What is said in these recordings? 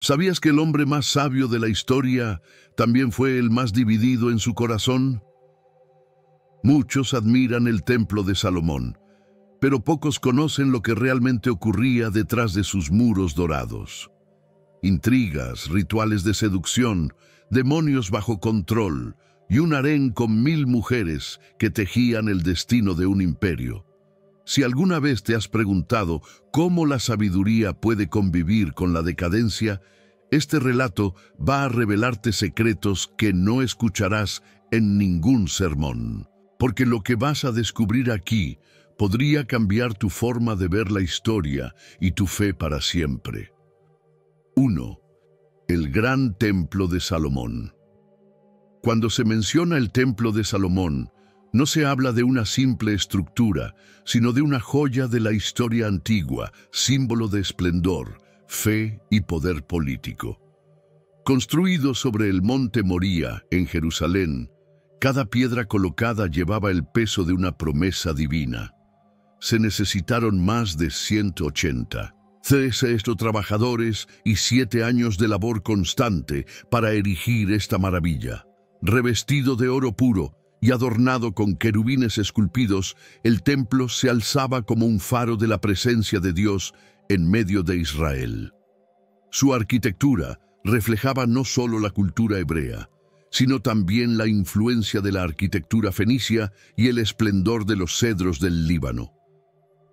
¿Sabías que el hombre más sabio de la historia también fue el más dividido en su corazón? Muchos admiran el templo de Salomón, pero pocos conocen lo que realmente ocurría detrás de sus muros dorados. Intrigas, rituales de seducción, demonios bajo control y un harén con 1000 mujeres que tejían el destino de un imperio. Si alguna vez te has preguntado cómo la sabiduría puede convivir con la decadencia, este relato va a revelarte secretos que no escucharás en ningún sermón. Porque lo que vas a descubrir aquí podría cambiar tu forma de ver la historia y tu fe para siempre. 1. El gran templo de Salomón. Cuando se menciona el templo de Salomón, no se habla de una simple estructura, sino de una joya de la historia antigua, símbolo de esplendor, fe y poder político. Construido sobre el monte Moría, en Jerusalén, cada piedra colocada llevaba el peso de una promesa divina. Se necesitaron más de 180 trabajadores y 7 años de labor constante para erigir esta maravilla. Revestido de oro puro y adornado con querubines esculpidos, el templo se alzaba como un faro de la presencia de Dios en medio de Israel. Su arquitectura reflejaba no solo la cultura hebrea, sino también la influencia de la arquitectura fenicia y el esplendor de los cedros del Líbano.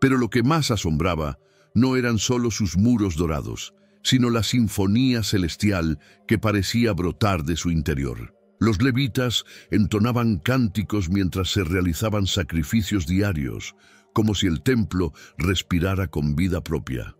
Pero lo que más asombraba no eran solo sus muros dorados, sino la sinfonía celestial que parecía brotar de su interior. Los levitas entonaban cánticos mientras se realizaban sacrificios diarios, como si el templo respirara con vida propia.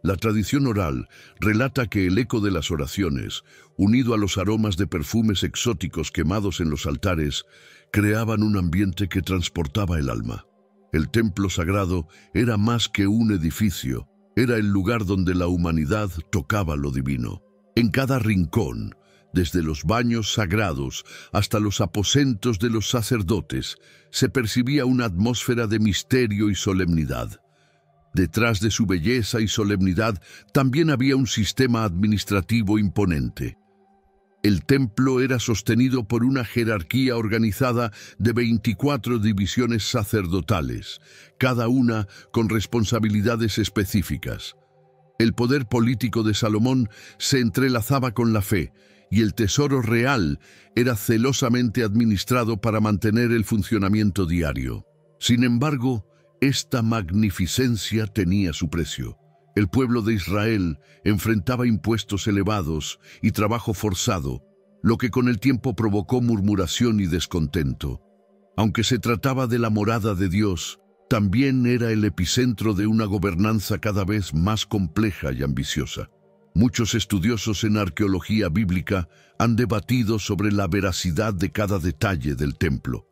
La tradición oral relata que el eco de las oraciones, unido a los aromas de perfumes exóticos quemados en los altares, creaban un ambiente que transportaba el alma. El templo sagrado era más que un edificio, era el lugar donde la humanidad tocaba lo divino. En cada rincón, desde los baños sagrados hasta los aposentos de los sacerdotes, se percibía una atmósfera de misterio y solemnidad. Detrás de su belleza y solemnidad también había un sistema administrativo imponente. El templo era sostenido por una jerarquía organizada de 24 divisiones sacerdotales, cada una con responsabilidades específicas. El poder político de Salomón se entrelazaba con la fe, y el tesoro real era celosamente administrado para mantener el funcionamiento diario. Sin embargo, esta magnificencia tenía su precio. El pueblo de Israel enfrentaba impuestos elevados y trabajo forzado, lo que con el tiempo provocó murmuración y descontento. Aunque se trataba de la morada de Dios, también era el epicentro de una gobernanza cada vez más compleja y ambiciosa. Muchos estudiosos en arqueología bíblica han debatido sobre la veracidad de cada detalle del templo.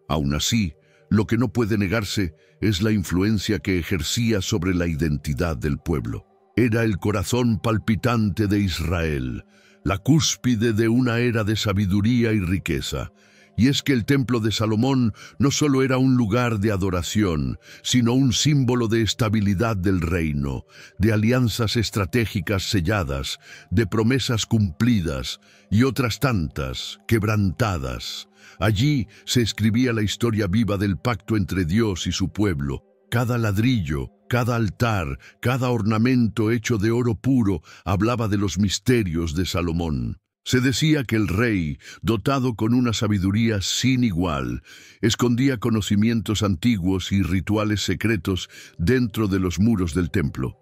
Aún así, lo que no puede negarse es la influencia que ejercía sobre la identidad del pueblo. Era el corazón palpitante de Israel, la cúspide de una era de sabiduría y riqueza. Y es que el templo de Salomón no solo era un lugar de adoración, sino un símbolo de estabilidad del reino, de alianzas estratégicas selladas, de promesas cumplidas y otras tantas quebrantadas. Allí se escribía la historia viva del pacto entre Dios y su pueblo. Cada ladrillo, cada altar, cada ornamento hecho de oro puro hablaba de los misterios de Salomón. Se decía que el rey, dotado con una sabiduría sin igual, escondía conocimientos antiguos y rituales secretos dentro de los muros del templo.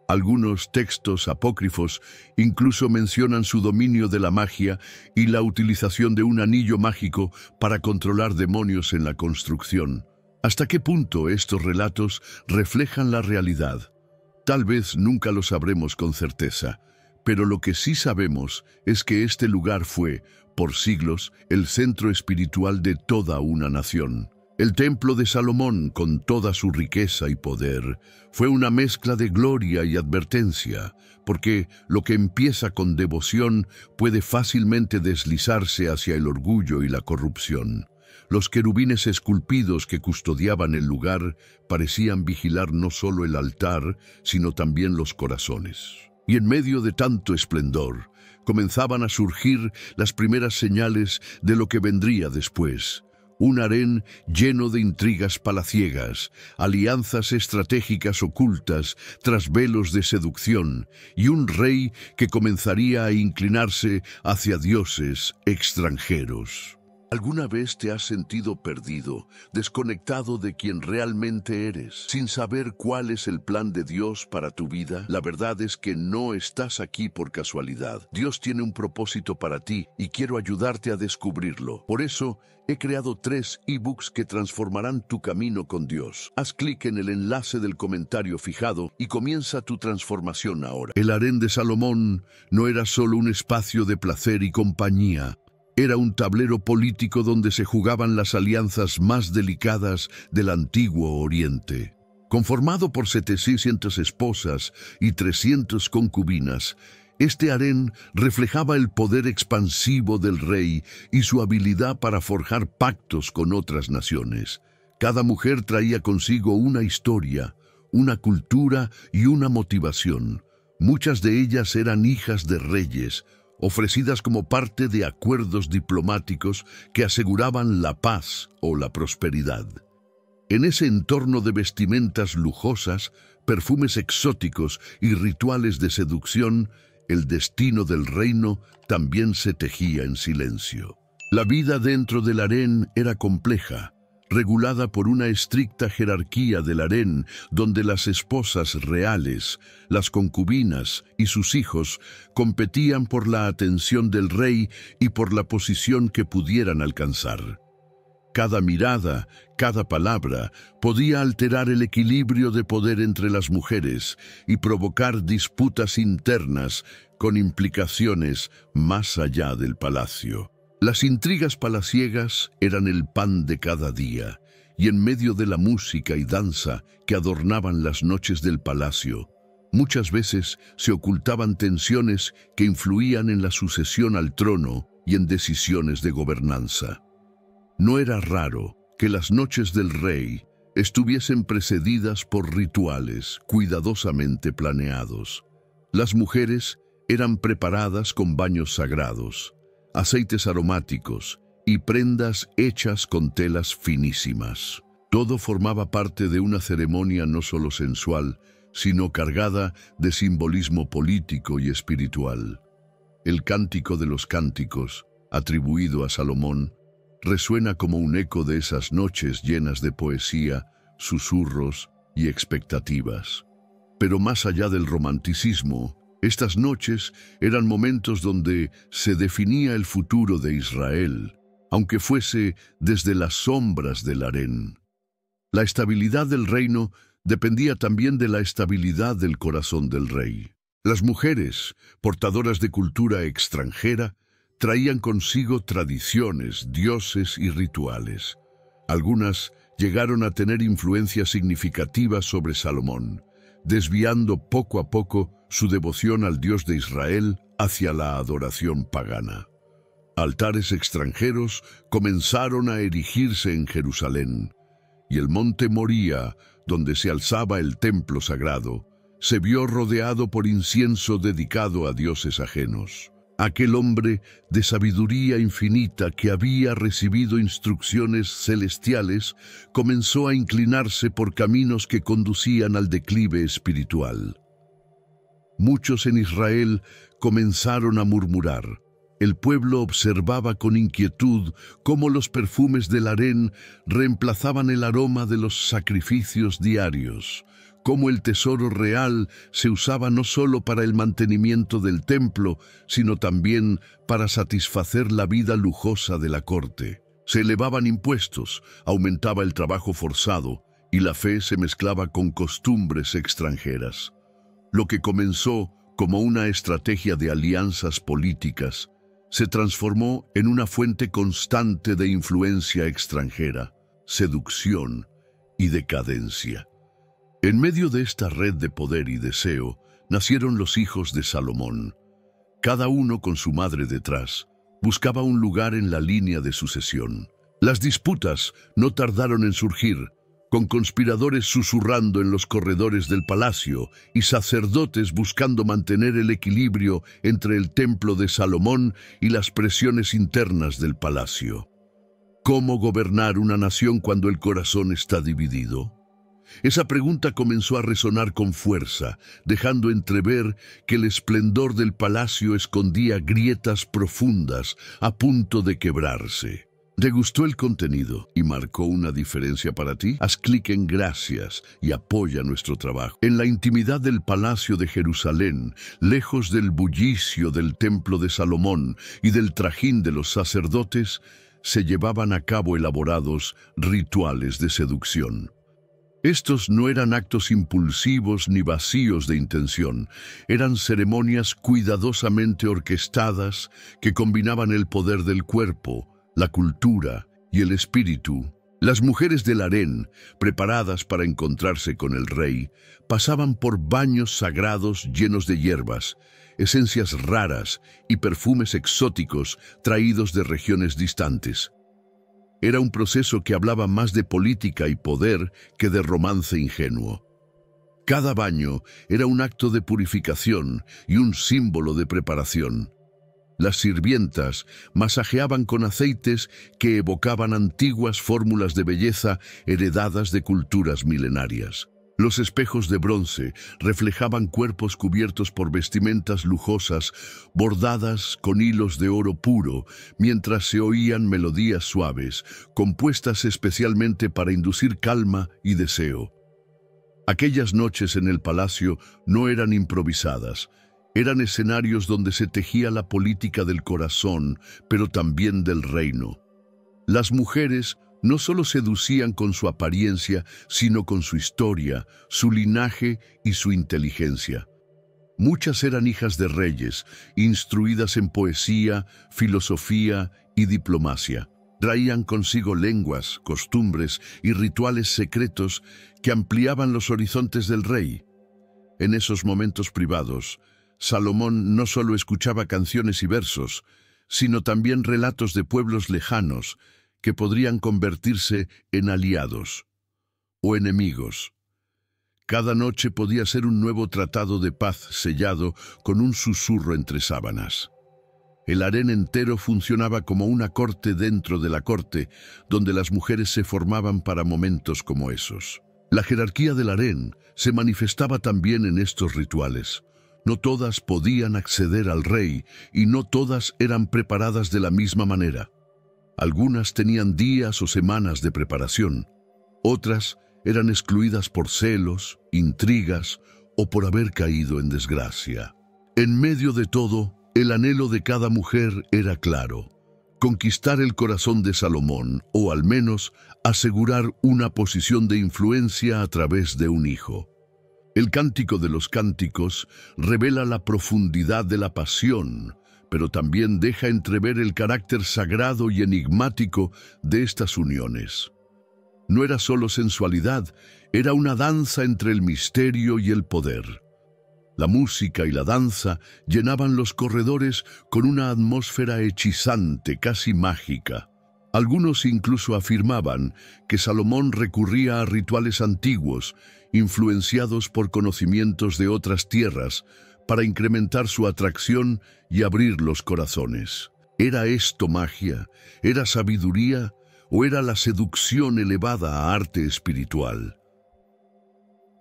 Algunos textos apócrifos incluso mencionan su dominio de la magia y la utilización de un anillo mágico para controlar demonios en la construcción. ¿Hasta qué punto estos relatos reflejan la realidad? Tal vez nunca lo sabremos con certeza, pero lo que sí sabemos es que este lugar fue, por siglos, el centro espiritual de toda una nación. El templo de Salomón, con toda su riqueza y poder, fue una mezcla de gloria y advertencia, porque lo que empieza con devoción puede fácilmente deslizarse hacia el orgullo y la corrupción. Los querubines esculpidos que custodiaban el lugar parecían vigilar no solo el altar, sino también los corazones. Y en medio de tanto esplendor, comenzaban a surgir las primeras señales de lo que vendría después. Un harén lleno de intrigas palaciegas, alianzas estratégicas ocultas tras velos de seducción, y un rey que comenzaría a inclinarse hacia dioses extranjeros. ¿Alguna vez te has sentido perdido, desconectado de quien realmente eres, sin saber cuál es el plan de Dios para tu vida? La verdad es que no estás aquí por casualidad. Dios tiene un propósito para ti y quiero ayudarte a descubrirlo. Por eso, he creado 3 ebooks que transformarán tu camino con Dios. Haz clic en el enlace del comentario fijado y comienza tu transformación ahora. El harén de Salomón no era solo un espacio de placer y compañía. Era un tablero político donde se jugaban las alianzas más delicadas del antiguo Oriente. Conformado por 700 esposas y 300 concubinas, este harén reflejaba el poder expansivo del rey y su habilidad para forjar pactos con otras naciones. Cada mujer traía consigo una historia, una cultura y una motivación. Muchas de ellas eran hijas de reyes, ofrecidas como parte de acuerdos diplomáticos que aseguraban la paz o la prosperidad. En ese entorno de vestimentas lujosas, perfumes exóticos y rituales de seducción, el destino del reino también se tejía en silencio. La vida dentro del harén era compleja, regulada por una estricta jerarquía del harén, donde las esposas reales, las concubinas y sus hijos competían por la atención del rey y por la posición que pudieran alcanzar. Cada mirada, cada palabra, podía alterar el equilibrio de poder entre las mujeres y provocar disputas internas con implicaciones más allá del palacio. Las intrigas palaciegas eran el pan de cada día, y en medio de la música y danza que adornaban las noches del palacio, muchas veces se ocultaban tensiones que influían en la sucesión al trono y en decisiones de gobernanza. No era raro que las noches del rey estuviesen precedidas por rituales cuidadosamente planeados. Las mujeres eran preparadas con baños sagrados, aceites aromáticos y prendas hechas con telas finísimas. Todo formaba parte de una ceremonia no solo sensual, sino cargada de simbolismo político y espiritual. El Cántico de los Cánticos, atribuido a Salomón, resuena como un eco de esas noches llenas de poesía, susurros y expectativas. Pero más allá del romanticismo, estas noches eran momentos donde se definía el futuro de Israel, aunque fuese desde las sombras del harén. La estabilidad del reino dependía también de la estabilidad del corazón del rey. Las mujeres, portadoras de cultura extranjera, traían consigo tradiciones, dioses y rituales. Algunas llegaron a tener influencia significativa sobre Salomón, desviando poco a poco su devoción al Dios de Israel hacia la adoración pagana. Altares extranjeros comenzaron a erigirse en Jerusalén, y el monte Moría, donde se alzaba el templo sagrado, se vio rodeado por incienso dedicado a dioses ajenos. Aquel hombre de sabiduría infinita que había recibido instrucciones celestiales comenzó a inclinarse por caminos que conducían al declive espiritual. Muchos en Israel comenzaron a murmurar. El pueblo observaba con inquietud cómo los perfumes del harén reemplazaban el aroma de los sacrificios diarios, cómo el tesoro real se usaba no solo para el mantenimiento del templo, sino también para satisfacer la vida lujosa de la corte. Se elevaban impuestos, aumentaba el trabajo forzado y la fe se mezclaba con costumbres extranjeras. Lo que comenzó como una estrategia de alianzas políticas se transformó en una fuente constante de influencia extranjera, seducción y decadencia. En medio de esta red de poder y deseo, nacieron los hijos de Salomón. Cada uno con su madre detrás, buscaba un lugar en la línea de sucesión. Las disputas no tardaron en surgir, con conspiradores susurrando en los corredores del palacio y sacerdotes buscando mantener el equilibrio entre el templo de Salomón y las presiones internas del palacio. ¿Cómo gobernar una nación cuando el corazón está dividido? Esa pregunta comenzó a resonar con fuerza, dejando entrever que el esplendor del palacio escondía grietas profundas a punto de quebrarse. ¿Te gustó el contenido y marcó una diferencia para ti? Haz clic en gracias y apoya nuestro trabajo. En la intimidad del palacio de Jerusalén, lejos del bullicio del templo de Salomón y del trajín de los sacerdotes, se llevaban a cabo elaborados rituales de seducción. Estos no eran actos impulsivos ni vacíos de intención, eran ceremonias cuidadosamente orquestadas que combinaban el poder del cuerpo, la cultura y el espíritu. Las mujeres del harén, preparadas para encontrarse con el rey, pasaban por baños sagrados llenos de hierbas, esencias raras y perfumes exóticos traídos de regiones distantes. Era un proceso que hablaba más de política y poder que de romance ingenuo. Cada baño era un acto de purificación y un símbolo de preparación. Las sirvientas masajeaban con aceites que evocaban antiguas fórmulas de belleza heredadas de culturas milenarias. Los espejos de bronce reflejaban cuerpos cubiertos por vestimentas lujosas, bordadas con hilos de oro puro, mientras se oían melodías suaves, compuestas especialmente para inducir calma y deseo. Aquellas noches en el palacio no eran improvisadas, eran escenarios donde se tejía la política del corazón, pero también del reino. Las mujeres no solo seducían con su apariencia, sino con su historia, su linaje y su inteligencia. Muchas eran hijas de reyes, instruidas en poesía, filosofía y diplomacia. Traían consigo lenguas, costumbres y rituales secretos que ampliaban los horizontes del rey. En esos momentos privados, Salomón no solo escuchaba canciones y versos, sino también relatos de pueblos lejanos que podrían convertirse en aliados o enemigos. Cada noche podía ser un nuevo tratado de paz sellado con un susurro entre sábanas. El harén entero funcionaba como una corte dentro de la corte, donde las mujeres se formaban para momentos como esos. La jerarquía del harén se manifestaba también en estos rituales. No todas podían acceder al rey y no todas eran preparadas de la misma manera. Algunas tenían días o semanas de preparación, otras eran excluidas por celos, intrigas o por haber caído en desgracia. En medio de todo, el anhelo de cada mujer era claro: conquistar el corazón de Salomón o al menos asegurar una posición de influencia a través de un hijo. El Cántico de los Cánticos revela la profundidad de la pasión, pero también deja entrever el carácter sagrado y enigmático de estas uniones. No era solo sensualidad, era una danza entre el misterio y el poder. La música y la danza llenaban los corredores con una atmósfera hechizante, casi mágica. Algunos incluso afirmaban que Salomón recurría a rituales antiguos, influenciados por conocimientos de otras tierras, para incrementar su atracción y abrir los corazones. ¿Era esto magia? ¿Era sabiduría? ¿O era la seducción elevada a arte espiritual?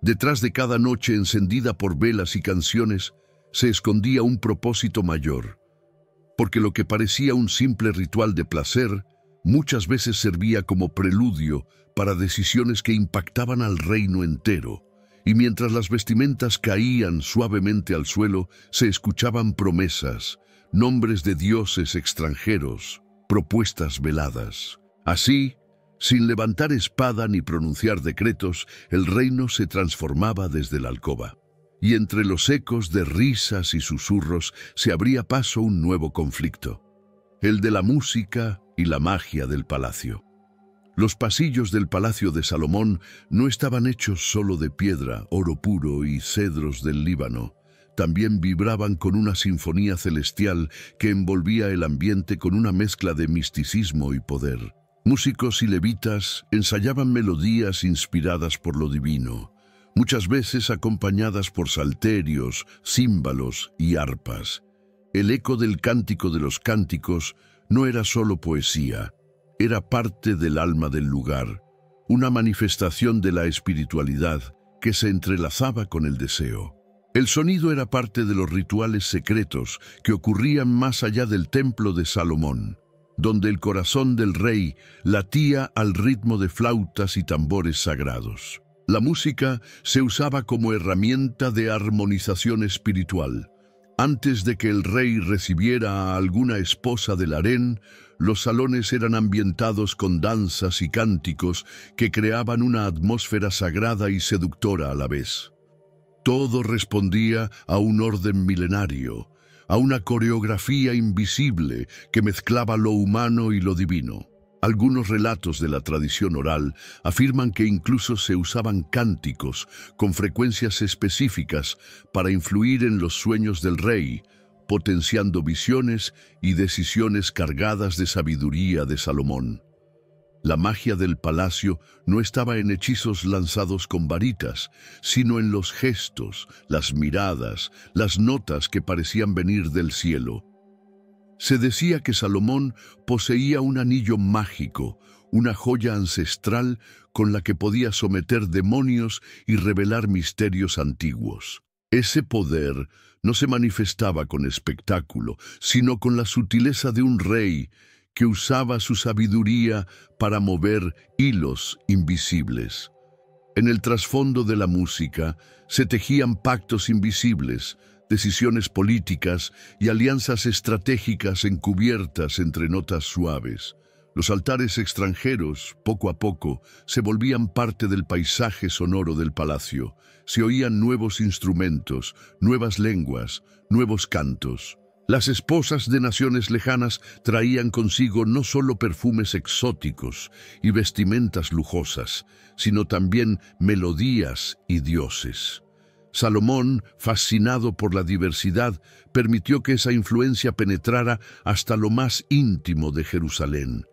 Detrás de cada noche encendida por velas y canciones se escondía un propósito mayor, porque lo que parecía un simple ritual de placer muchas veces servía como preludio para decisiones que impactaban al reino entero. Y mientras las vestimentas caían suavemente al suelo, se escuchaban promesas, nombres de dioses extranjeros, propuestas veladas. Así, sin levantar espada ni pronunciar decretos, el reino se transformaba desde la alcoba. Y entre los ecos de risas y susurros se abría paso un nuevo conflicto, el de la música y la magia del palacio. Los pasillos del palacio de Salomón no estaban hechos solo de piedra, oro puro y cedros del Líbano. También vibraban con una sinfonía celestial que envolvía el ambiente con una mezcla de misticismo y poder. Músicos y levitas ensayaban melodías inspiradas por lo divino, muchas veces acompañadas por salterios, címbalos y arpas. El eco del Cántico de los Cánticos no era solo poesía, era parte del alma del lugar, una manifestación de la espiritualidad que se entrelazaba con el deseo. El sonido era parte de los rituales secretos que ocurrían más allá del templo de Salomón, donde el corazón del rey latía al ritmo de flautas y tambores sagrados. La música se usaba como herramienta de armonización espiritual. Antes de que el rey recibiera a alguna esposa del harén, los salones eran ambientados con danzas y cánticos que creaban una atmósfera sagrada y seductora a la vez. Todo respondía a un orden milenario, a una coreografía invisible que mezclaba lo humano y lo divino. Algunos relatos de la tradición oral afirman que incluso se usaban cánticos con frecuencias específicas para influir en los sueños del rey, potenciando visiones y decisiones cargadas de sabiduría de Salomón. La magia del palacio no estaba en hechizos lanzados con varitas, sino en los gestos, las miradas, las notas que parecían venir del cielo. Se decía que Salomón poseía un anillo mágico, una joya ancestral con la que podía someter demonios y revelar misterios antiguos. Ese poder no se manifestaba con espectáculo, sino con la sutileza de un rey que usaba su sabiduría para mover hilos invisibles. En el trasfondo de la música se tejían pactos invisibles, decisiones políticas y alianzas estratégicas encubiertas entre notas suaves. Los altares extranjeros, poco a poco, se volvían parte del paisaje sonoro del palacio. Se oían nuevos instrumentos, nuevas lenguas, nuevos cantos. Las esposas de naciones lejanas traían consigo no solo perfumes exóticos y vestimentas lujosas, sino también melodías y dioses. Salomón, fascinado por la diversidad, permitió que esa influencia penetrara hasta lo más íntimo de Jerusalén.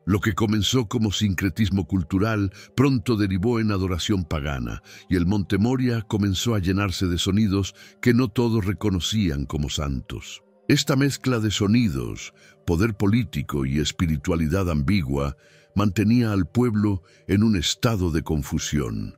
Lo que comenzó como sincretismo cultural pronto derivó en adoración pagana, y el Monte Moria comenzó a llenarse de sonidos que no todos reconocían como santos. Esta mezcla de sonidos, poder político y espiritualidad ambigua mantenía al pueblo en un estado de confusión.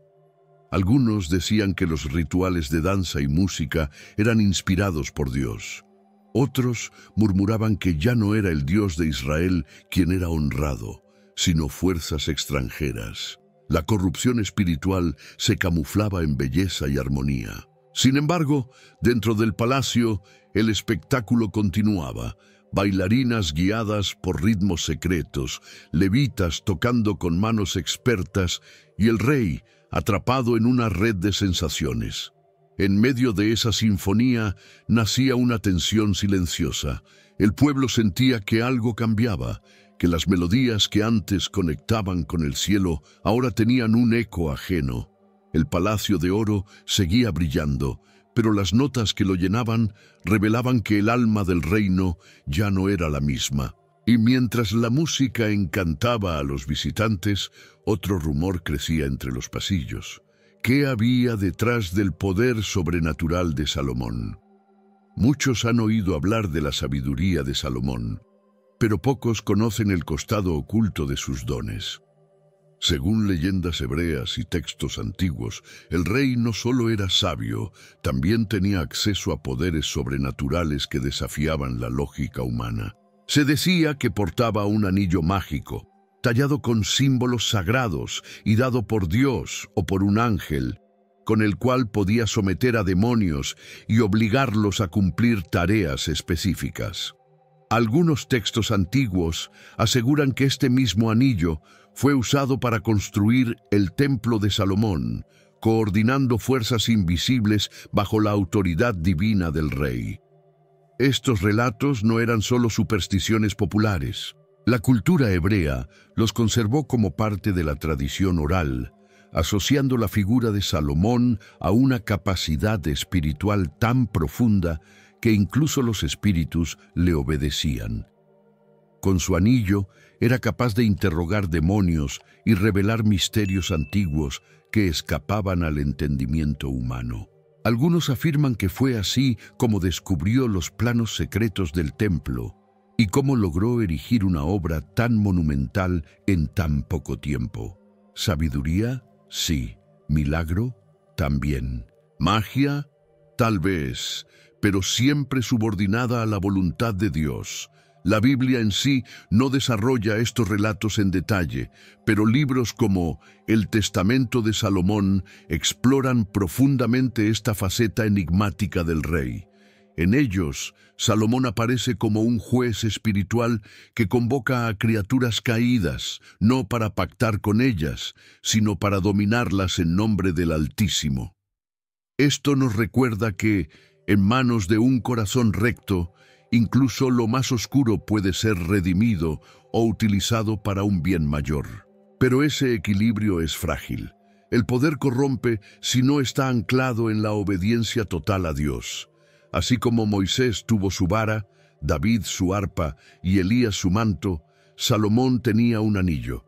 Algunos decían que los rituales de danza y música eran inspirados por Dios. Otros murmuraban que ya no era el Dios de Israel quien era honrado, sino fuerzas extranjeras. La corrupción espiritual se camuflaba en belleza y armonía. Sin embargo, dentro del palacio, el espectáculo continuaba. Bailarinas guiadas por ritmos secretos, levitas tocando con manos expertas y el rey atrapado en una red de sensaciones. En medio de esa sinfonía nacía una tensión silenciosa. El pueblo sentía que algo cambiaba, que las melodías que antes conectaban con el cielo ahora tenían un eco ajeno. El palacio de oro seguía brillando, pero las notas que lo llenaban revelaban que el alma del reino ya no era la misma. Y mientras la música encantaba a los visitantes, otro rumor crecía entre los pasillos. ¿Qué había detrás del poder sobrenatural de Salomón? Muchos han oído hablar de la sabiduría de Salomón, pero pocos conocen el costado oculto de sus dones. Según leyendas hebreas y textos antiguos, el rey no solo era sabio, también tenía acceso a poderes sobrenaturales que desafiaban la lógica humana. Se decía que portaba un anillo mágico, tallado con símbolos sagrados y dado por Dios o por un ángel, con el cual podía someter a demonios y obligarlos a cumplir tareas específicas. Algunos textos antiguos aseguran que este mismo anillo fue usado para construir el Templo de Salomón, coordinando fuerzas invisibles bajo la autoridad divina del rey. Estos relatos no eran solo supersticiones populares. La cultura hebrea los conservó como parte de la tradición oral, asociando la figura de Salomón a una capacidad espiritual tan profunda que incluso los espíritus le obedecían. Con su anillo era capaz de interrogar demonios y revelar misterios antiguos que escapaban al entendimiento humano. Algunos afirman que fue así como descubrió los planos secretos del templo y cómo logró erigir una obra tan monumental en tan poco tiempo. ¿Sabiduría? Sí. ¿Milagro? También. ¿Magia? Tal vez, pero siempre subordinada a la voluntad de Dios. La Biblia en sí no desarrolla estos relatos en detalle, pero libros como El Testamento de Salomón exploran profundamente esta faceta enigmática del rey. En ellos, Salomón aparece como un juez espiritual que convoca a criaturas caídas, no para pactar con ellas, sino para dominarlas en nombre del Altísimo. Esto nos recuerda que, en manos de un corazón recto, incluso lo más oscuro puede ser redimido o utilizado para un bien mayor. Pero ese equilibrio es frágil. El poder corrompe si no está anclado en la obediencia total a Dios. Así como Moisés tuvo su vara, David su arpa y Elías su manto, Salomón tenía un anillo.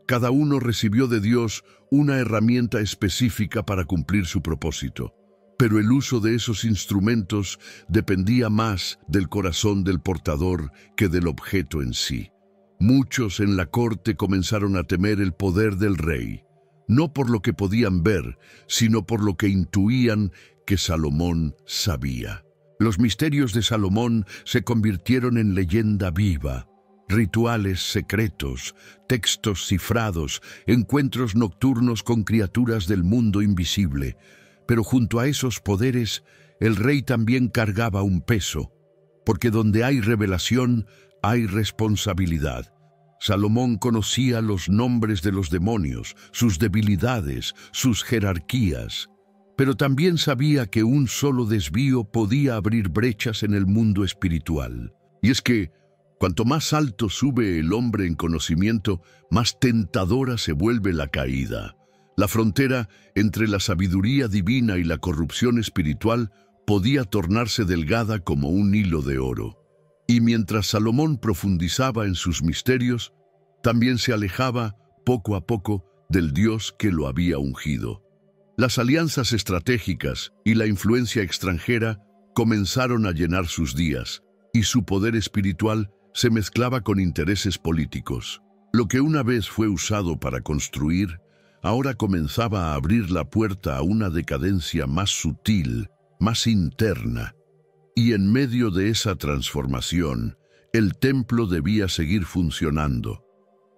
Cada uno recibió de Dios una herramienta específica para cumplir su propósito. Pero el uso de esos instrumentos dependía más del corazón del portador que del objeto en sí. Muchos en la corte comenzaron a temer el poder del rey, no por lo que podían ver, sino por lo que intuían que Salomón sabía. Los misterios de Salomón se convirtieron en leyenda viva. Rituales secretos, textos cifrados, encuentros nocturnos con criaturas del mundo invisible. Pero junto a esos poderes, el rey también cargaba un peso, porque donde hay revelación, hay responsabilidad. Salomón conocía los nombres de los demonios, sus debilidades, sus jerarquías, pero también sabía que un solo desvío podía abrir brechas en el mundo espiritual. Y es que, cuanto más alto sube el hombre en conocimiento, más tentadora se vuelve la caída. La frontera entre la sabiduría divina y la corrupción espiritual podía tornarse delgada como un hilo de oro. Y mientras Salomón profundizaba en sus misterios, también se alejaba, poco a poco, del Dios que lo había ungido. Las alianzas estratégicas y la influencia extranjera comenzaron a llenar sus días, y su poder espiritual se mezclaba con intereses políticos. Lo que una vez fue usado para construir, ahora comenzaba a abrir la puerta a una decadencia más sutil, más interna. Y en medio de esa transformación, el templo debía seguir funcionando.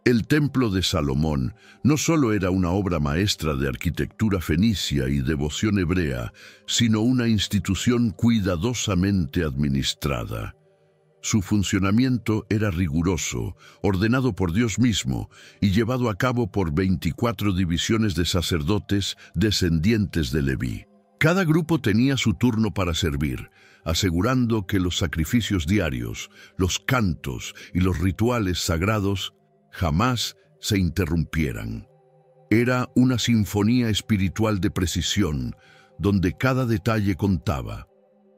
El templo de Salomón no solo era una obra maestra de arquitectura fenicia y devoción hebrea, sino una institución cuidadosamente administrada. Su funcionamiento era riguroso, ordenado por Dios mismo y llevado a cabo por 24 divisiones de sacerdotes descendientes de Leví. Cada grupo tenía su turno para servir, asegurando que los sacrificios diarios, los cantos y los rituales sagrados jamás se interrumpieran. Era una sinfonía espiritual de precisión, donde cada detalle contaba.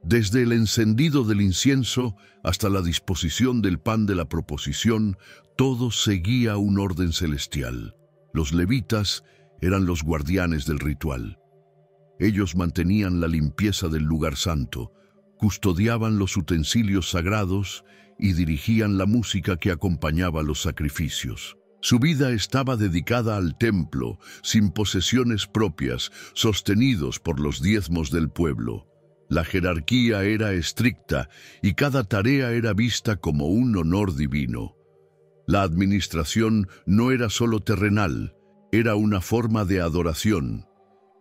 Desde el encendido del incienso hasta la disposición del pan de la proposición, todo seguía un orden celestial. Los levitas eran los guardianes del ritual. Ellos mantenían la limpieza del lugar santo, custodiaban los utensilios sagrados y dirigían la música que acompañaba los sacrificios. Su vida estaba dedicada al templo, sin posesiones propias, sostenidos por los diezmos del pueblo. La jerarquía era estricta y cada tarea era vista como un honor divino. La administración no era solo terrenal, era una forma de adoración.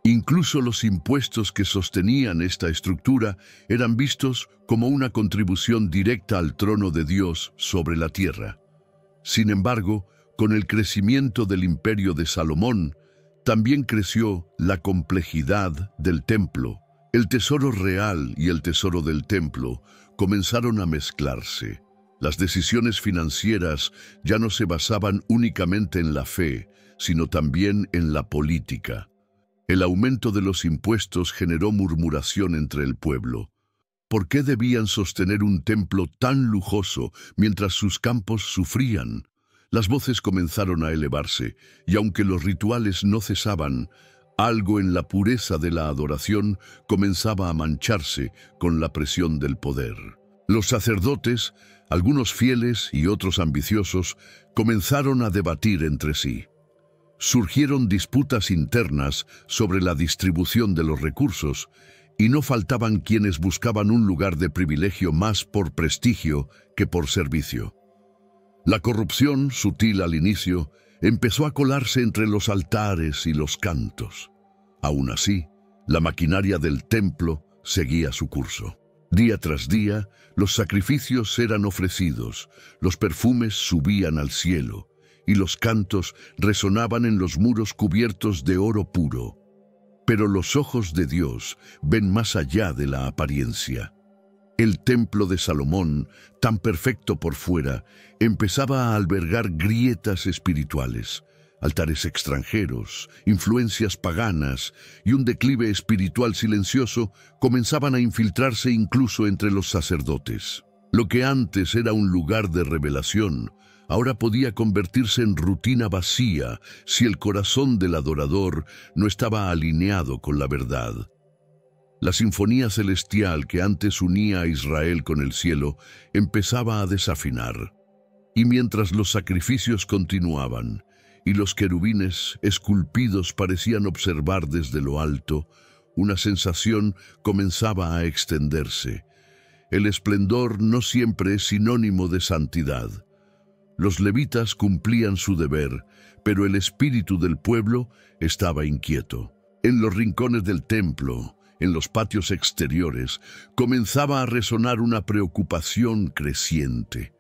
Incluso los impuestos que sostenían esta estructura eran vistos como una contribución directa al trono de Dios sobre la tierra. Sin embargo, con el crecimiento del imperio de Salomón, también creció la complejidad del templo. El tesoro real y el tesoro del templo comenzaron a mezclarse. Las decisiones financieras ya no se basaban únicamente en la fe, sino también en la política. El aumento de los impuestos generó murmuración entre el pueblo. ¿Por qué debían sostener un templo tan lujoso mientras sus campos sufrían? Las voces comenzaron a elevarse, y aunque los rituales no cesaban, algo en la pureza de la adoración comenzaba a mancharse con la presión del poder. Los sacerdotes, algunos fieles y otros ambiciosos, comenzaron a debatir entre sí. Surgieron disputas internas sobre la distribución de los recursos, y no faltaban quienes buscaban un lugar de privilegio más por prestigio que por servicio. La corrupción, sutil al inicio, empezó a colarse entre los altares y los cantos. Aún así, la maquinaria del templo seguía su curso. Día tras día, los sacrificios eran ofrecidos, los perfumes subían al cielo, y los cantos resonaban en los muros cubiertos de oro puro. Pero los ojos de Dios ven más allá de la apariencia. El templo de Salomón, tan perfecto por fuera, empezaba a albergar grietas espirituales, altares extranjeros, influencias paganas y un declive espiritual silencioso comenzaban a infiltrarse incluso entre los sacerdotes. Lo que antes era un lugar de revelación, ahora podía convertirse en rutina vacía si el corazón del adorador no estaba alineado con la verdad. La sinfonía celestial que antes unía a Israel con el cielo empezaba a desafinar. Y mientras los sacrificios continuaban y los querubines esculpidos parecían observar desde lo alto, una sensación comenzaba a extenderse. El esplendor no siempre es sinónimo de santidad. Los levitas cumplían su deber, pero el espíritu del pueblo estaba inquieto. En los rincones del templo, en los patios exteriores, comenzaba a resonar una preocupación creciente.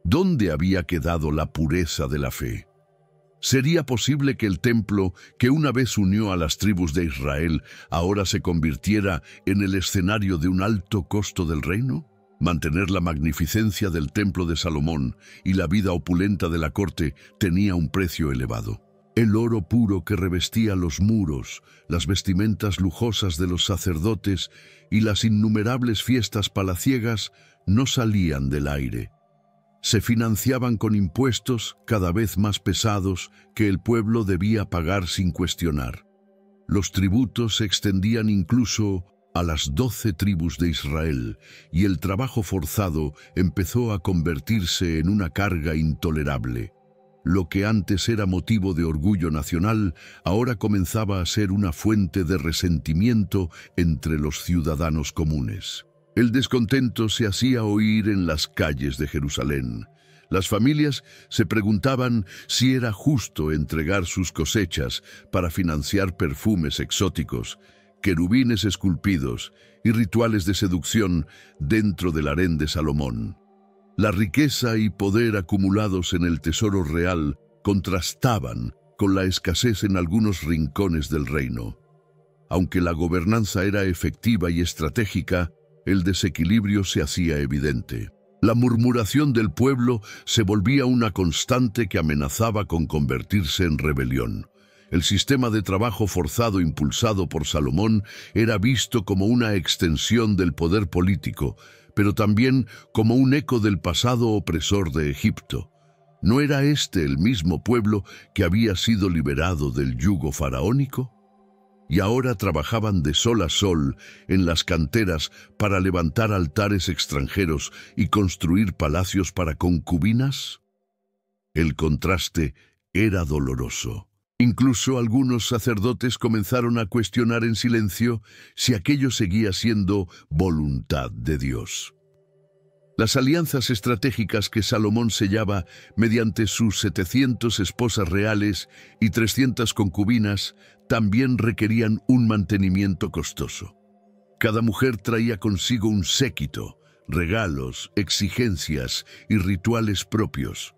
¿Dónde había quedado la pureza de la fe? ¿Sería posible que el templo, que una vez unió a las tribus de Israel, ahora se convirtiera en el escenario de un alto costo del reino? Mantener la magnificencia del templo de Salomón y la vida opulenta de la corte tenía un precio elevado. El oro puro que revestía los muros, las vestimentas lujosas de los sacerdotes y las innumerables fiestas palaciegas no salían del aire. Se financiaban con impuestos cada vez más pesados que el pueblo debía pagar sin cuestionar. Los tributos se extendían incluso a las 12 tribus de Israel, y el trabajo forzado empezó a convertirse en una carga intolerable. Lo que antes era motivo de orgullo nacional, ahora comenzaba a ser una fuente de resentimiento entre los ciudadanos comunes. El descontento se hacía oír en las calles de Jerusalén. Las familias se preguntaban si era justo entregar sus cosechas para financiar perfumes exóticos, querubines esculpidos y rituales de seducción dentro del harén de Salomón. La riqueza y poder acumulados en el tesoro real contrastaban con la escasez en algunos rincones del reino. Aunque la gobernanza era efectiva y estratégica, el desequilibrio se hacía evidente. La murmuración del pueblo se volvía una constante que amenazaba con convertirse en rebelión. El sistema de trabajo forzado impulsado por Salomón era visto como una extensión del poder político, pero también como un eco del pasado opresor de Egipto. ¿No era este el mismo pueblo que había sido liberado del yugo faraónico? Y ahora trabajaban de sol a sol en las canteras para levantar altares extranjeros y construir palacios para concubinas. El contraste era doloroso. Incluso algunos sacerdotes comenzaron a cuestionar en silencio si aquello seguía siendo voluntad de Dios. Las alianzas estratégicas que Salomón sellaba mediante sus 700 esposas reales y 300 concubinas también requerían un mantenimiento costoso. Cada mujer traía consigo un séquito, regalos, exigencias y rituales propios.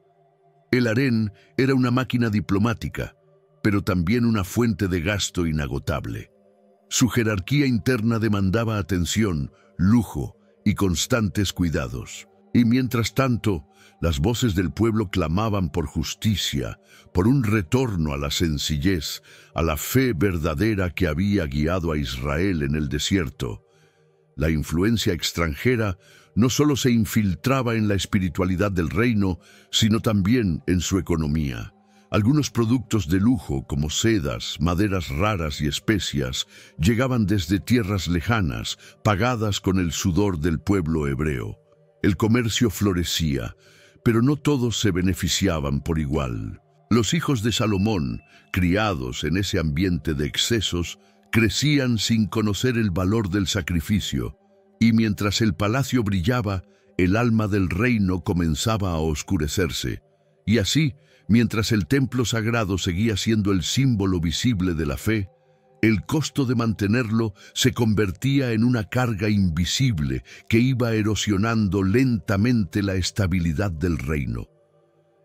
El harén era una máquina diplomática, pero también una fuente de gasto inagotable. Su jerarquía interna demandaba atención, lujo y constantes cuidados. Y mientras tanto, las voces del pueblo clamaban por justicia, por un retorno a la sencillez, a la fe verdadera que había guiado a Israel en el desierto. La influencia extranjera no solo se infiltraba en la espiritualidad del reino, sino también en su economía. Algunos productos de lujo, como sedas, maderas raras y especias, llegaban desde tierras lejanas, pagadas con el sudor del pueblo hebreo. El comercio florecía, pero no todos se beneficiaban por igual. Los hijos de Salomón, criados en ese ambiente de excesos, crecían sin conocer el valor del sacrificio, y mientras el palacio brillaba, el alma del reino comenzaba a oscurecerse. Y así, mientras el templo sagrado seguía siendo el símbolo visible de la fe, el costo de mantenerlo se convertía en una carga invisible que iba erosionando lentamente la estabilidad del reino.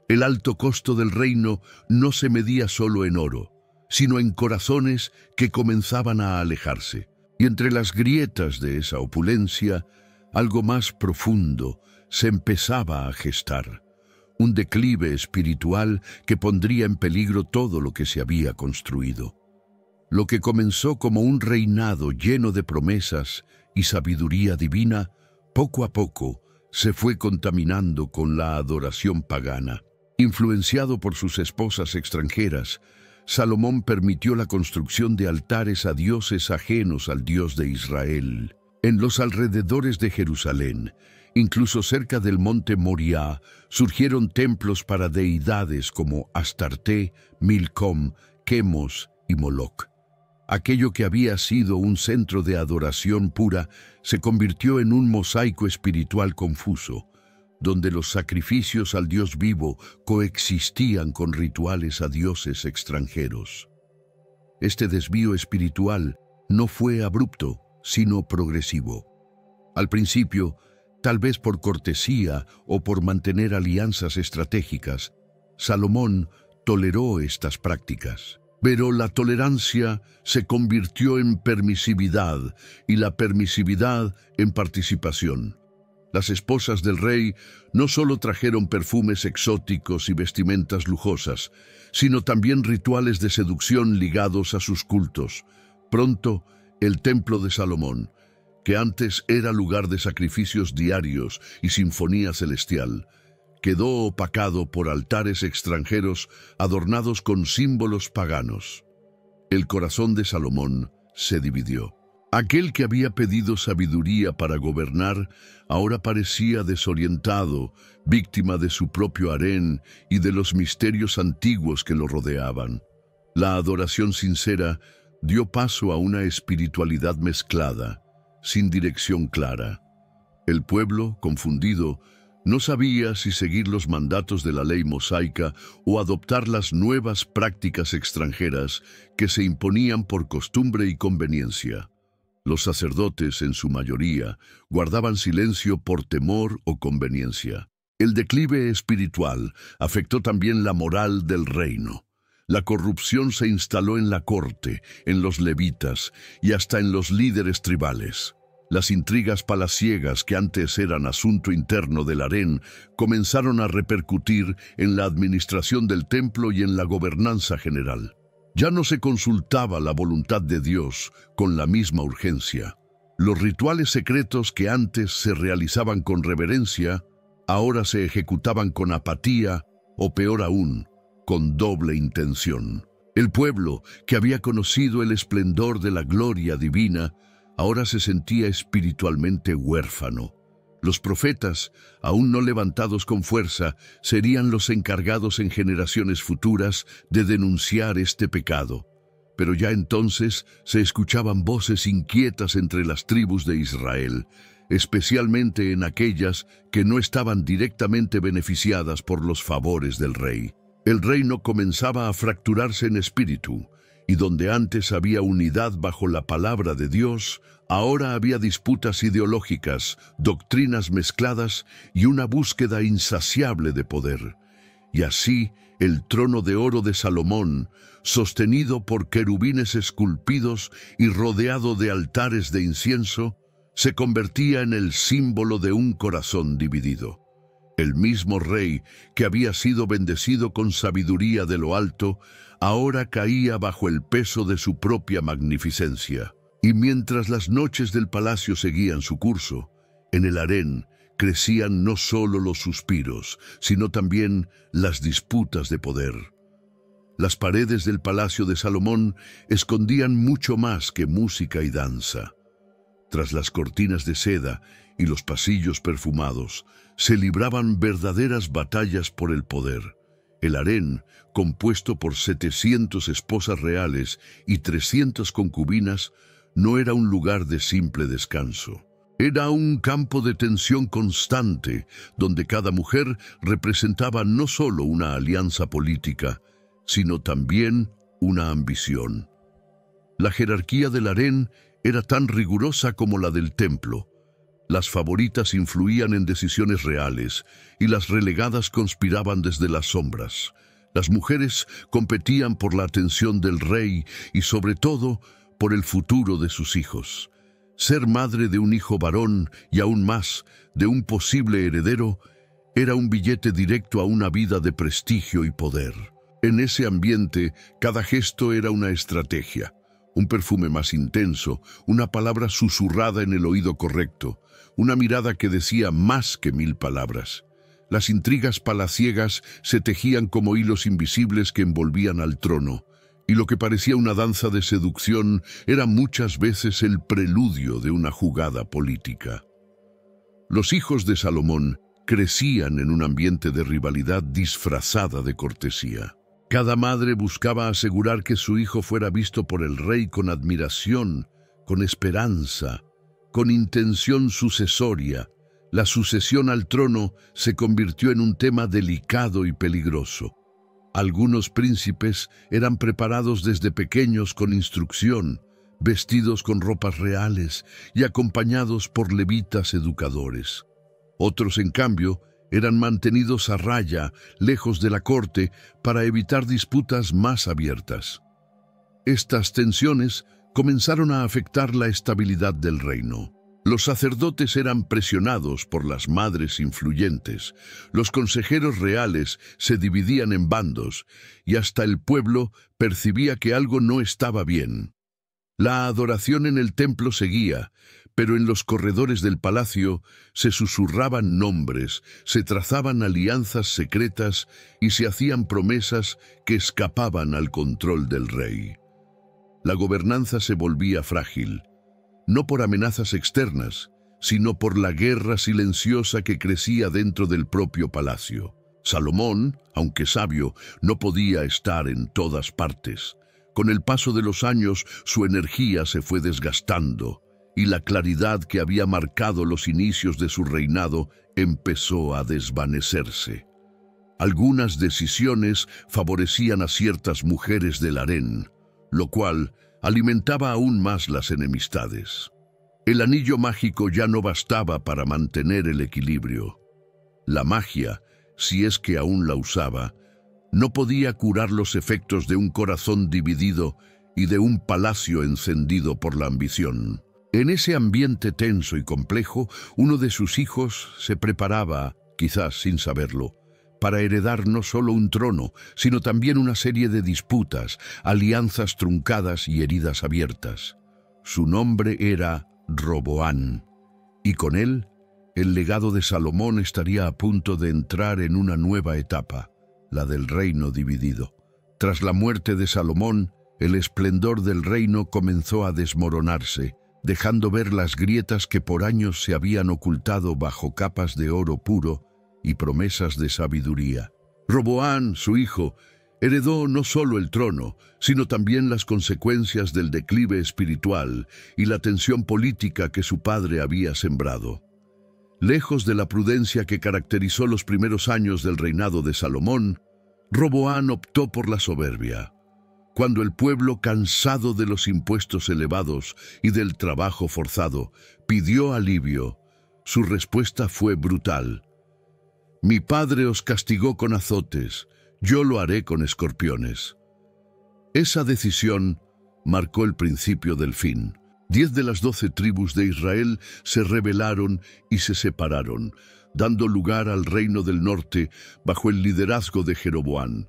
El alto costo del reino no se medía solo en oro, sino en corazones que comenzaban a alejarse. Y entre las grietas de esa opulencia, algo más profundo se empezaba a gestar. Un declive espiritual que pondría en peligro todo lo que se había construido. Lo que comenzó como un reinado lleno de promesas y sabiduría divina, poco a poco se fue contaminando con la adoración pagana. Influenciado por sus esposas extranjeras, Salomón permitió la construcción de altares a dioses ajenos al Dios de Israel. En los alrededores de Jerusalén, incluso cerca del monte Moriah, surgieron templos para deidades como Astarte, Milcom, Quemos y Moloc. Aquello que había sido un centro de adoración pura se convirtió en un mosaico espiritual confuso, donde los sacrificios al Dios vivo coexistían con rituales a dioses extranjeros. Este desvío espiritual no fue abrupto, sino progresivo. Al principio, tal vez por cortesía o por mantener alianzas estratégicas, Salomón toleró estas prácticas. Pero la tolerancia se convirtió en permisividad y la permisividad en participación. Las esposas del rey no solo trajeron perfumes exóticos y vestimentas lujosas, sino también rituales de seducción ligados a sus cultos. Pronto, el templo de Salomón, que antes era lugar de sacrificios diarios y sinfonía celestial, quedó opacado por altares extranjeros adornados con símbolos paganos. El corazón de Salomón se dividió. Aquel que había pedido sabiduría para gobernar, ahora parecía desorientado, víctima de su propio harén y de los misterios antiguos que lo rodeaban. La adoración sincera dio paso a una espiritualidad mezclada, sin dirección clara. El pueblo, confundido, no sabía si seguir los mandatos de la ley mosaica o adoptar las nuevas prácticas extranjeras que se imponían por costumbre y conveniencia. Los sacerdotes, en su mayoría, guardaban silencio por temor o conveniencia. El declive espiritual afectó también la moral del reino. La corrupción se instaló en la corte, en los levitas y hasta en los líderes tribales. Las intrigas palaciegas que antes eran asunto interno del harén comenzaron a repercutir en la administración del templo y en la gobernanza general. Ya no se consultaba la voluntad de Dios con la misma urgencia. Los rituales secretos que antes se realizaban con reverencia, ahora se ejecutaban con apatía o, peor aún, con doble intención. El pueblo, que había conocido el esplendor de la gloria divina, ahora se sentía espiritualmente huérfano. Los profetas, aún no levantados con fuerza, serían los encargados en generaciones futuras de denunciar este pecado. Pero ya entonces se escuchaban voces inquietas entre las tribus de Israel, especialmente en aquellas que no estaban directamente beneficiadas por los favores del rey. El reino comenzaba a fracturarse en espíritu, y donde antes había unidad bajo la palabra de Dios, ahora había disputas ideológicas, doctrinas mezcladas y una búsqueda insaciable de poder. Y así, el trono de oro de Salomón, sostenido por querubines esculpidos y rodeado de altares de incienso, se convertía en el símbolo de un corazón dividido. El mismo rey, que había sido bendecido con sabiduría de lo alto, ahora caía bajo el peso de su propia magnificencia. Y mientras las noches del palacio seguían su curso, en el harén crecían no solo los suspiros, sino también las disputas de poder. Las paredes del palacio de Salomón escondían mucho más que música y danza. Tras las cortinas de seda y los pasillos perfumados, se libraban verdaderas batallas por el poder. El harén, compuesto por 700 esposas reales y 300 concubinas, no era un lugar de simple descanso. Era un campo de tensión constante, donde cada mujer representaba no solo una alianza política, sino también una ambición. La jerarquía del harén era tan rigurosa como la del templo. Las favoritas influían en decisiones reales y las relegadas conspiraban desde las sombras. Las mujeres competían por la atención del rey y, sobre todo, por el futuro de sus hijos. Ser madre de un hijo varón y aún más de un posible heredero era un billete directo a una vida de prestigio y poder. En ese ambiente, cada gesto era una estrategia. Un perfume más intenso, una palabra susurrada en el oído correcto, una mirada que decía más que 1000 palabras. Las intrigas palaciegas se tejían como hilos invisibles que envolvían al trono, y lo que parecía una danza de seducción era muchas veces el preludio de una jugada política. Los hijos de Salomón crecían en un ambiente de rivalidad disfrazada de cortesía. Cada madre buscaba asegurar que su hijo fuera visto por el rey con admiración, con esperanza, con intención sucesoria. La sucesión al trono se convirtió en un tema delicado y peligroso. Algunos príncipes eran preparados desde pequeños con instrucción, vestidos con ropas reales y acompañados por levitas educadores. Otros, en cambio, eran mantenidos a raya, lejos de la corte, para evitar disputas más abiertas. Estas tensiones comenzaron a afectar la estabilidad del reino. Los sacerdotes eran presionados por las madres influyentes, los consejeros reales se dividían en bandos y hasta el pueblo percibía que algo no estaba bien. La adoración en el templo seguía, pero en los corredores del palacio se susurraban nombres, se trazaban alianzas secretas y se hacían promesas que escapaban al control del rey. La gobernanza se volvía frágil, no por amenazas externas, sino por la guerra silenciosa que crecía dentro del propio palacio. Salomón, aunque sabio, no podía estar en todas partes. Con el paso de los años, su energía se fue desgastando, y la claridad que había marcado los inicios de su reinado empezó a desvanecerse. Algunas decisiones favorecían a ciertas mujeres del harén, lo cual alimentaba aún más las enemistades. El anillo mágico ya no bastaba para mantener el equilibrio. La magia, si es que aún la usaba, no podía curar los efectos de un corazón dividido y de un palacio encendido por la ambición. En ese ambiente tenso y complejo, uno de sus hijos se preparaba, quizás sin saberlo, para heredar no solo un trono, sino también una serie de disputas, alianzas truncadas y heridas abiertas. Su nombre era Roboán, y con él, el legado de Salomón estaría a punto de entrar en una nueva etapa, la del reino dividido. Tras la muerte de Salomón, el esplendor del reino comenzó a desmoronarse, dejando ver las grietas que por años se habían ocultado bajo capas de oro puro y promesas de sabiduría. Roboán, su hijo, heredó no solo el trono, sino también las consecuencias del declive espiritual y la tensión política que su padre había sembrado. Lejos de la prudencia que caracterizó los primeros años del reinado de Salomón, Roboán optó por la soberbia. Cuando el pueblo, cansado de los impuestos elevados y del trabajo forzado, pidió alivio, su respuesta fue brutal. «Mi padre os castigó con azotes, yo lo haré con escorpiones». Esa decisión marcó el principio del fin. 10 de las 12 tribus de Israel se rebelaron y se separaron, dando lugar al reino del norte bajo el liderazgo de Jeroboam.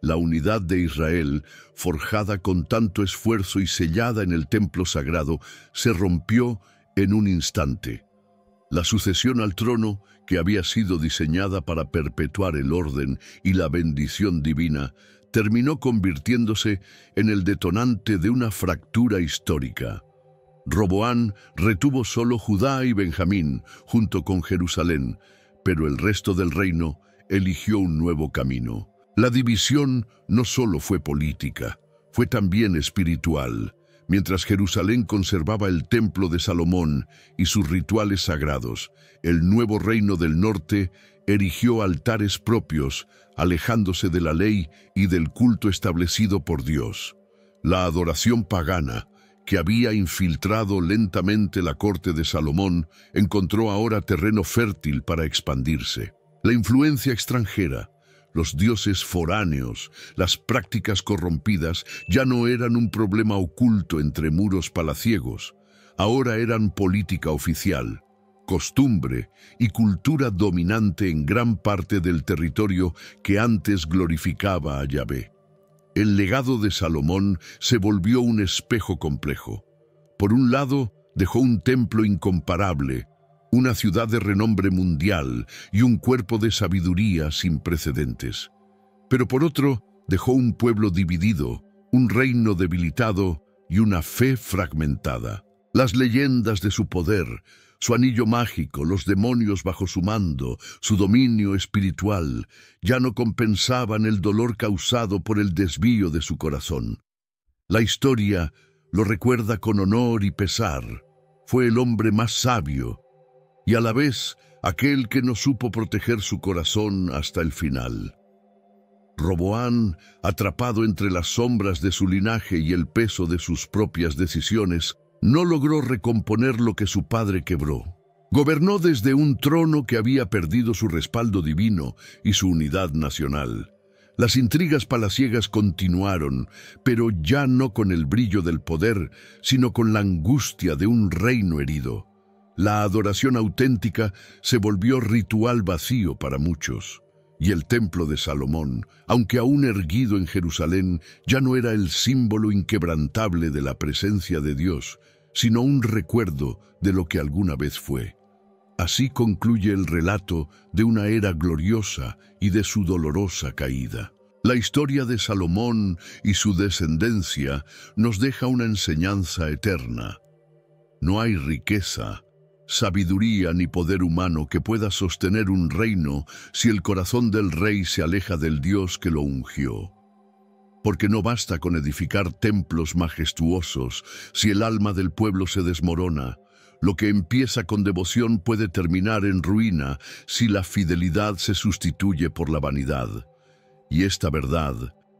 La unidad de Israel, forjada con tanto esfuerzo y sellada en el templo sagrado, se rompió en un instante. La sucesión al trono, que había sido diseñada para perpetuar el orden y la bendición divina, terminó convirtiéndose en el detonante de una fractura histórica. Roboán retuvo solo Judá y Benjamín, junto con Jerusalén, pero el resto del reino eligió un nuevo camino. La división no solo fue política, fue también espiritual. Mientras Jerusalén conservaba el templo de Salomón y sus rituales sagrados, el nuevo reino del norte erigió altares propios, alejándose de la ley y del culto establecido por Dios. La adoración pagana, que había infiltrado lentamente la corte de Salomón, encontró ahora terreno fértil para expandirse. La influencia extranjera, los dioses foráneos, las prácticas corrompidas ya no eran un problema oculto entre muros palaciegos, ahora eran política oficial, costumbre y cultura dominante en gran parte del territorio que antes glorificaba a Yahvé. El legado de Salomón se volvió un espejo complejo. Por un lado, dejó un templo incomparable, una ciudad de renombre mundial y un cuerpo de sabiduría sin precedentes. Pero por otro, dejó un pueblo dividido, un reino debilitado y una fe fragmentada. Las leyendas de su poder, su anillo mágico, los demonios bajo su mando, su dominio espiritual, ya no compensaban el dolor causado por el desvío de su corazón. La historia lo recuerda con honor y pesar. Fue el hombre más sabio y a la vez aquel que no supo proteger su corazón hasta el final. Roboán, atrapado entre las sombras de su linaje y el peso de sus propias decisiones, no logró recomponer lo que su padre quebró. Gobernó desde un trono que había perdido su respaldo divino y su unidad nacional. Las intrigas palaciegas continuaron, pero ya no con el brillo del poder, sino con la angustia de un reino herido. La adoración auténtica se volvió ritual vacío para muchos. Y el templo de Salomón, aunque aún erguido en Jerusalén, ya no era el símbolo inquebrantable de la presencia de Dios, sino un recuerdo de lo que alguna vez fue. Así concluye el relato de una era gloriosa y de su dolorosa caída. La historia de Salomón y su descendencia nos deja una enseñanza eterna. No hay riqueza, sabiduría ni poder humano que pueda sostener un reino si el corazón del rey se aleja del Dios que lo ungió. Porque no basta con edificar templos majestuosos si el alma del pueblo se desmorona. Lo que empieza con devoción puede terminar en ruina si la fidelidad se sustituye por la vanidad. Y esta verdad,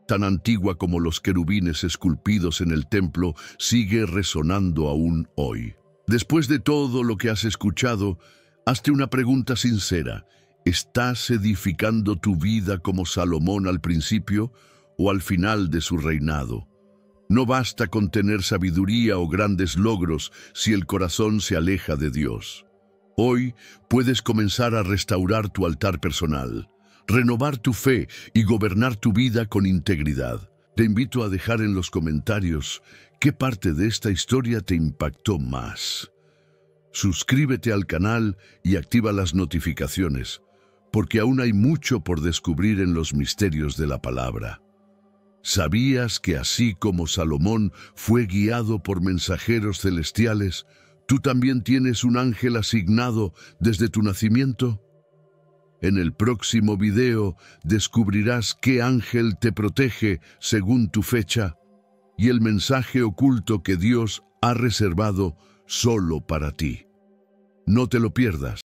tan antigua como los querubines esculpidos en el templo, sigue resonando aún hoy. Después de todo lo que has escuchado, hazte una pregunta sincera. ¿Estás edificando tu vida como Salomón al principio o al final de su reinado? No basta con tener sabiduría o grandes logros si el corazón se aleja de Dios. Hoy puedes comenzar a restaurar tu altar personal, renovar tu fe y gobernar tu vida con integridad. Te invito a dejar en los comentarios qué parte de esta historia te impactó más. Suscríbete al canal y activa las notificaciones, porque aún hay mucho por descubrir en los misterios de la palabra. ¿Sabías que así como Salomón fue guiado por mensajeros celestiales, tú también tienes un ángel asignado desde tu nacimiento? En el próximo video descubrirás qué ángel te protege según tu fecha y el mensaje oculto que Dios ha reservado solo para ti. No te lo pierdas.